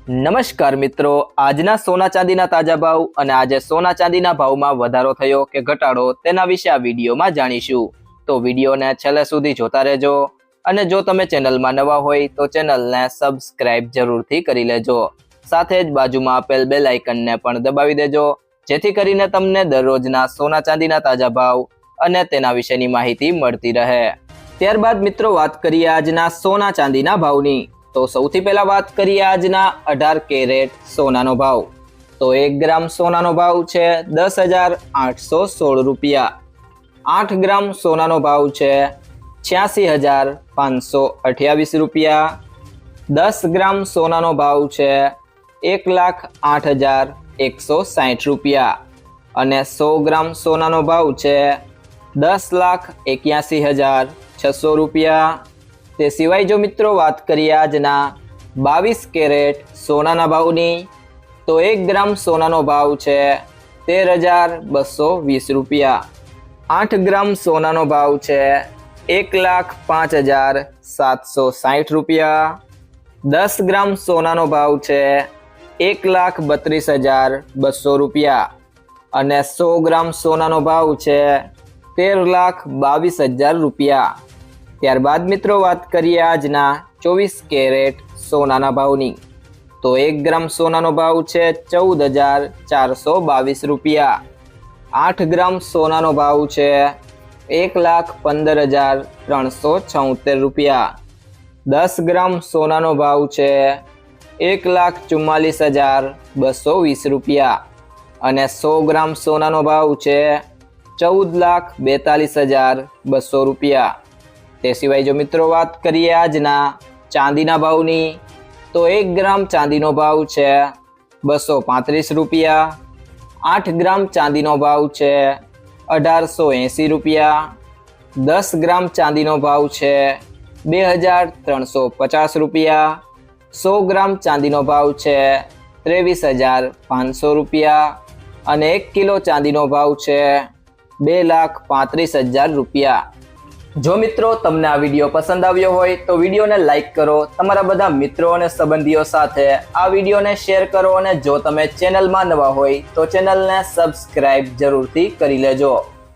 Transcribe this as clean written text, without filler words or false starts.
નમસ્કાર મિત્રો, આજના સોના ચાંદીના તાજા ભાવ અને આજે સોના ચાંદીના ભાવમાં વધારો થયો કે ઘટાડો તેના વિશે આ વિડીયોમાં જાણીશું। તો વિડીયોને છેલ્લે સુધી જોતા રહેજો અને જો તમે ચેનલમાં નવા હોય તો ચેનલને સબસ્ક્રાઇબ જરૂરથી કરી લેજો। સાથે જ બાજુમાં આપેલ બેલ આઇકનને પણ દબાવી દેજો જેથી કરીને તમને દરરોજના સોના ચાંદીના તાજા ભાવ અને તેના વિશેની માહિતી મળતી રહે। ત્યારબાદ મિત્રો વાત કરીએ આજના સોના ચાંદીના ભાવની। તો સૌથી પહેલા વાત કરીએ આજના 18 કેરેટ સોનાનો ભાવ। તો 1 ગ્રામ સોનાનો ભાવ છે 10,816 રૂપિયા। 8 ગ્રામ સોનાનો ભાવ છે 86,528 રૂપિયા। 10 ગ્રામ સોનાનો ભાવ છે 1,08,160 રૂપિયા અને 100 ગ્રામ સોનાનો ભાવ છે 10,81,600 રૂપિયા। તે સિવાય જો મિત્રો વાત કરીએ આજના 22 કેરેટ સોનાના ભાવની, તો 1 ગ્રામ સોનાનો ભાવ છે 13,220 રૂપિયા। 8 ગ્રામ સોનાનો ભાવ છે 1,05,760 રૂપિયા। 10 ગ્રામ સોનાનો ભાવ છે 1,32,200 રૂપિયા અને 100 ગ્રામ સોનાનો ભાવ છે 13,22,000 રૂપિયા। ત્યારબાદ મિત્રો વાત કરીએ આજના 24 કેરેટ સોનાના ભાવની। તો 1 ગ્રામ સોનાનો ભાવ છે 14,422 રૂપિયા। 8 ગ્રામ સોનાનો ભાવ છે 1,15,376 રૂપિયા। 10 ગ્રામ સોનાનો ભાવ છે 1,44,220 રૂપિયા અને 100 ગ્રામ સોનાનો ભાવ છે 14,42,200 રૂપિયા। તે સિવાય જો મિત્રો વાત કરીએ આજના ચાંદીના ભાવની, તો 1 ગ્રામ ચાંદીનો ભાવ છે 235 રૂપિયા। 8 ગ્રામ ચાંદીનો ભાવ છે 1,880 રૂપિયા। 10 ગ્રામ ચાંદીનો ભાવ છે 2,350 રૂપિયા। 100 ગ્રામ ચાંદીનો ભાવ છે 23,500 રૂપિયા અને 1 કિલો ચાંદીનો ભાવ છે 2,35,000 રૂપિયા। જો મિત્રો તમને આ વિડીયો પસંદ આવ્યો હોય તો વિડીયોને લાઈક કરો, તમારા બધા મિત્રો અને સંબંધીઓ સાથે આ વિડીયોને શેર કરો અને જો તમે ચેનલમાં નવા હોય તો ચેનલને સબસ્ક્રાઇબ જરૂરથી કરી લેજો।